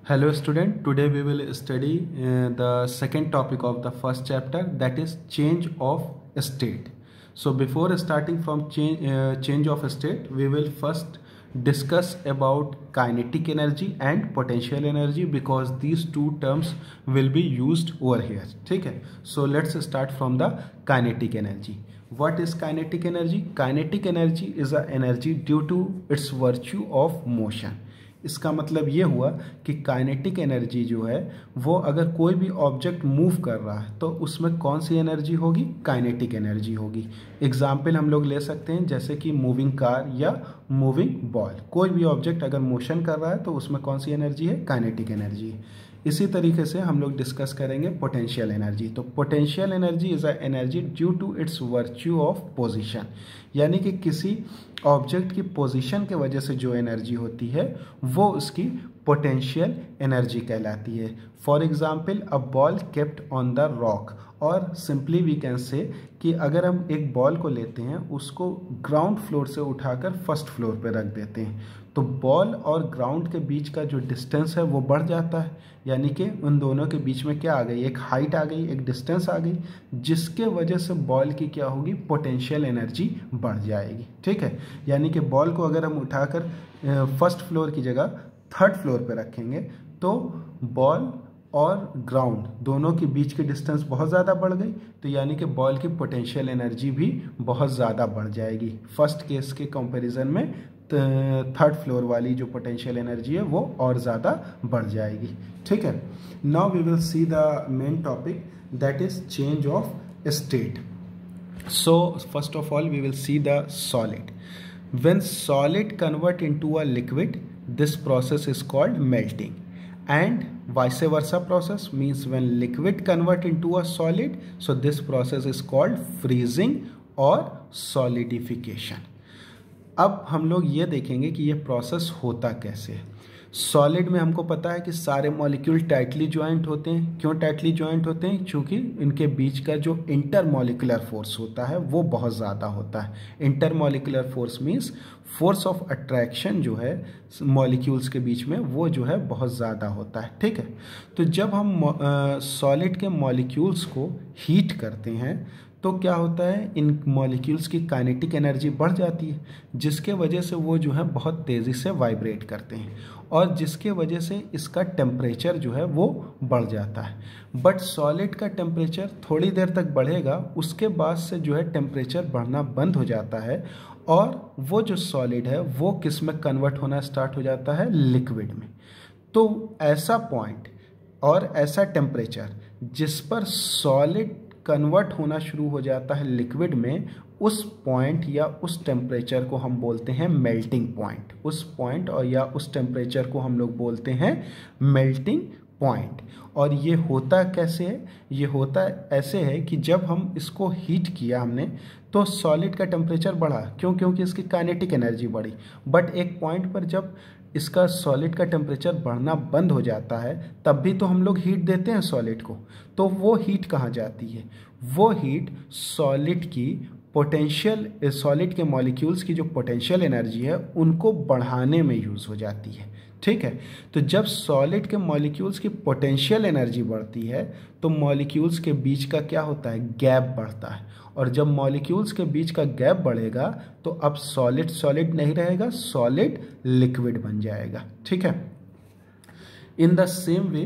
Hello student, today we will study the second topic of the first chapter, that is change of state. So before starting from change of state, we will first discuss about kinetic energy and potential energy because these two terms will be used over here. ठीक है? So let's start from the kinetic energy. What is kinetic energy? Kinetic energy is a energy due to its virtue of motion. इसका मतलब ये हुआ कि kinetic energy जो है वो अगर कोई भी ऑब्जेक्ट मूव कर रहा है तो उसमें कौन सी एनर्जी होगी? काइनेटिक एनर्जी होगी। एग्जाम्पल हम लोग ले सकते हैं जैसे कि मूविंग कार या मूविंग बॉल। कोई भी ऑब्जेक्ट अगर मोशन कर रहा है तो उसमें कौन सी एनर्जी है? काइनेटिक एनर्जी है। इसी तरीके से हम लोग डिस्कस करेंगे पोटेंशियल एनर्जी। तो potential energy is a energy due to its virtue of position, यानी कि किसी ऑब्जेक्ट की पोजीशन के वजह से जो एनर्जी होती है वो उसकी पोटेंशियल एनर्जी कहलाती है। For example a ball kept on the rock, और सिंपली वी कैन से कि अगर हम एक बॉल को लेते हैं उसको ग्राउंड फ्लोर से उठाकर फर्स्ट फ्लोर पे रख देते हैं तो बॉल और ग्राउंड के बीच का जो डिस्टेंस है वो बढ़ जाता है, यानी कि उन दोनों के बीच में क्या आ गई? एक हाइट आ गई, एक डिस्टेंस आ गई, जिसके वजह से बॉल की क्या होगी? पोटेंशियल एनर्जी बढ़ जाएगी। ठीक है, यानी कि बॉल को अगर हम उठाकर फर्स्ट फ्लोर की जगह थर्ड फ्लोर पे रखेंगे तो बॉल और ग्राउंड दोनों के बीच की डिस्टेंस बहुत ज़्यादा बढ़ गई, तो यानी कि बॉल की पोटेंशियल एनर्जी भी बहुत ज़्यादा बढ़ जाएगी। फर्स्ट केस के कंपैरिजन में थर्ड फ्लोर वाली जो पोटेंशियल एनर्जी है वो और ज़्यादा बढ़ जाएगी। ठीक है, now we will see the main topic that is change of state. So first of all we will see the solid. When solid convert into a liquid, this process is called melting, and vice versa process means when liquid convert into a solid, so this process is called freezing or solidification. अब हम लोग ये देखेंगे कि ये process होता कैसे है। सॉलिड में हमको पता है कि सारे मॉलिक्यूल टाइटली ज्वाइंट होते हैं। क्यों टाइटली ज्वाइंट होते हैं? क्योंकि इनके बीच का जो इंटरमॉलिक्यूलर फोर्स होता है वो बहुत ज़्यादा होता है। Intermolecular force means force of attraction जो है मॉलिक्यूल्स के बीच में वो जो है बहुत ज़्यादा होता है। ठीक है, तो जब हम सॉलिड के मॉलिक्यूल्स को हीट करते हैं तो क्या होता है? इन मॉलिक्यूल्स की काइनेटिक एनर्जी बढ़ जाती है, जिसके वजह से वो जो है बहुत तेज़ी से वाइब्रेट करते हैं और जिसके वजह से इसका टेम्परेचर जो है वो बढ़ जाता है। बट सॉलिड का टेम्परेचर थोड़ी देर तक बढ़ेगा, उसके बाद से जो है टेम्परेचर बढ़ना बंद हो जाता है और वो जो सॉलिड है वो किस में कन्वर्ट होना स्टार्ट हो जाता है? लिक्विड में। तो ऐसा पॉइंट और ऐसा टेम्परेचर जिस पर सॉलिड कन्वर्ट होना शुरू हो जाता है लिक्विड में, उस पॉइंट या उस टेम्परेचर को हम बोलते हैं मेल्टिंग पॉइंट। उस पॉइंट और या उस टेम्परेचर को हम लोग बोलते हैं मेल्टिंग पॉइंट। और ये होता कैसे है? ये होता ऐसे है कि जब हम इसको हीट किया हमने तो सॉलिड का टेम्परेचर बढ़ा। क्यों? क्योंकि इसकी काइनेटिक एनर्जी बढ़ी। बट एक पॉइंट पर जब इसका सॉलिड का टेम्परेचर बढ़ना बंद हो जाता है तब भी तो हम लोग हीट देते हैं सॉलिड को, तो वो हीट कहाँ जाती है? वो हीट सॉलिड की पोटेंशियल, सॉलिड के मॉलिक्यूल्स की जो पोटेंशियल एनर्जी है उनको बढ़ाने में यूज़ हो जाती है। ठीक है, तो जब सॉलिड के मॉलिक्यूल्स की पोटेंशियल एनर्जी बढ़ती है तो मॉलिक्यूल्स के बीच का क्या होता है? गैप बढ़ता है, और जब मॉलिक्यूल्स के बीच का गैप बढ़ेगा तो अब सॉलिड सॉलिड नहीं रहेगा, सॉलिड लिक्विड बन जाएगा। ठीक है, in the same way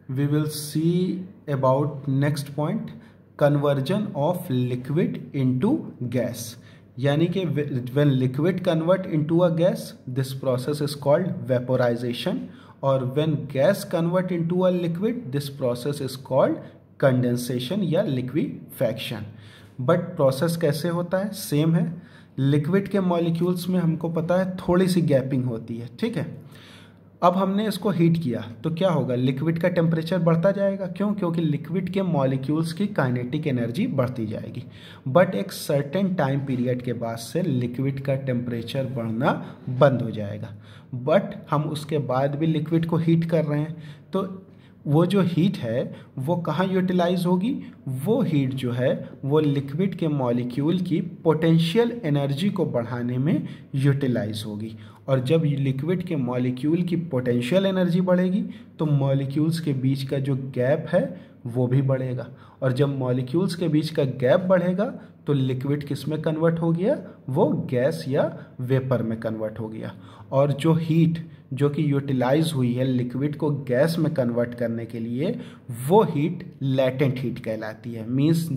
we will see about next point, conversion of liquid into gas, यानी कि when liquid convert into a gas this process is called vaporisation, और when gas convert into a liquid this process is called condensation या liquefaction. But process कैसे होता है? Same है। Liquid के molecules में हमको पता है थोड़ी सी गैपिंग होती है। ठीक है, अब हमने इसको हीट किया तो क्या होगा? लिक्विड का टेम्परेचर बढ़ता जाएगा। क्यों? क्योंकि लिक्विड के मॉलिक्यूल्स की काइनेटिक एनर्जी बढ़ती जाएगी। बट एक सर्टेन टाइम पीरियड के बाद से लिक्विड का टेम्परेचर बढ़ना बंद हो जाएगा। बट हम उसके बाद भी लिक्विड को हीट कर रहे हैं, तो वो जो हीट है वो कहाँ यूटिलाइज होगी? वो हीट जो है वो लिक्विड के मॉलिक्यूल की पोटेंशियल एनर्जी को बढ़ाने में यूटिलाइज होगी। और जब लिक्विड के मॉलिक्यूल की पोटेंशियल एनर्जी बढ़ेगी तो मॉलिक्यूल्स के बीच का जो गैप है वो भी बढ़ेगा, और जब मॉलिक्यूल्स के बीच का गैप बढ़ेगा तो लिक्विड किस में कन्वर्ट हो गया, वो गैस या वेपर में कन्वर्ट हो गया। और जो हीट जो कि यूटिलाइज हुई है लिक्विड को गैस में कन्वर्ट करने के लिए, वो हीट लैटेंट हीट कहलाती है। मीन्स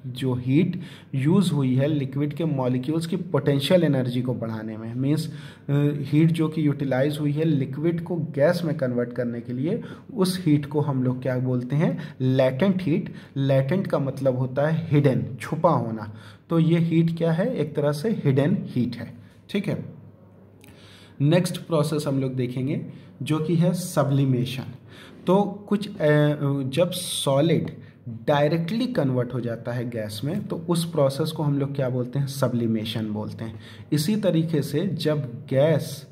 जो हीट यूज़ हुई है लिक्विड के मॉलिक्यूल्स की पोटेंशियल एनर्जी को बढ़ाने में, मीन्स हीट जो कि यूटिलाइज हुई है लिक्विड को गैस में कन्वर्ट करने के लिए, उस हीट को हम लोग क्या बोलते हैं, लैटेंट हीट। लैटेंट का मतलब होता है हिडन, छुपा होना। तो ये हीट क्या है, एक तरह से हिडन हीट है। ठीक है, नेक्स्ट प्रोसेस हम लोग देखेंगे जो कि है सब्लिमेशन। तो कुछ जब सॉलिड डायरेक्टली कन्वर्ट हो जाता है गैस में तो उस प्रोसेस को हम लोग क्या बोलते हैं, सब्लिमेशन बोलते हैं। इसी तरीके से जब गैस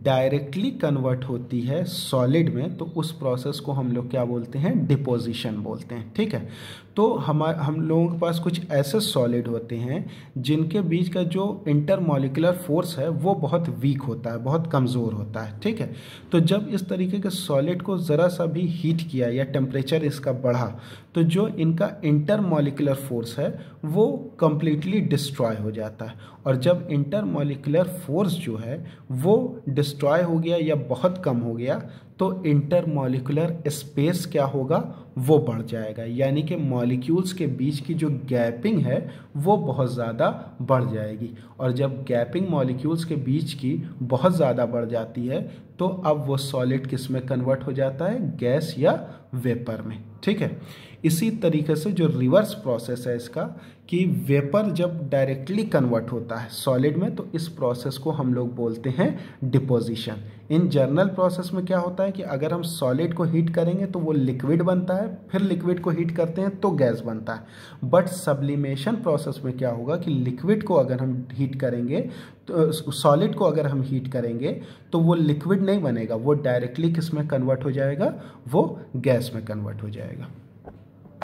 डायरेक्टली कन्वर्ट होती है सॉलिड में तो उस प्रोसेस को हम लोग क्या बोलते हैं, डिपोजिशन बोलते हैं। ठीक है, तो हम लोगों के पास कुछ ऐसे सॉलिड होते हैं जिनके बीच का जो इंटरमॉलिक्यूलर फोर्स है वो बहुत वीक होता है, बहुत कमज़ोर होता है। ठीक है, तो जब इस तरीके के सॉलिड को ज़रा सा भी हीट किया या टेम्परेचर इसका बढ़ा तो जो इनका इंटरमॉलिक्यूलर फोर्स है वो कंप्लीटली डिस्ट्रॉय हो जाता है। और जब इंटरमॉलिक्यूलर फोर्स जो है वो डिस्ट्रॉय हो गया या बहुत कम हो गया तो इंटरमॉलिक्यूलर स्पेस क्या होगा, वो बढ़ जाएगा। यानी कि मॉलिक्यूल्स के बीच की जो गैपिंग है वो बहुत ज़्यादा बढ़ जाएगी। और जब गैपिंग मॉलिक्यूल्स के बीच की बहुत ज़्यादा बढ़ जाती है तो अब वो सॉलिड किस में कन्वर्ट हो जाता है, गैस या वेपर में। ठीक है, इसी तरीके से जो रिवर्स प्रोसेस है इसका कि वेपर जब डायरेक्टली कन्वर्ट होता है सॉलिड में तो इस प्रोसेस को हम लोग बोलते हैं डिपोजिशन। इन जनरल प्रोसेस में क्या होता है कि अगर हम सॉलिड को हीट करेंगे तो वो लिक्विड बनता है, फिर लिक्विड को हीट करते हैं तो गैस बनता है। बट सब्लिमेशन प्रोसेस में क्या होगा कि लिक्विड को अगर हम हीट करेंगे तो सॉलिड को अगर हम हीट करेंगे तो वो लिक्विड नहीं बनेगा, वो डायरेक्टली किस में कन्वर्ट हो जाएगा, वो गैस में कन्वर्ट हो जाएगा।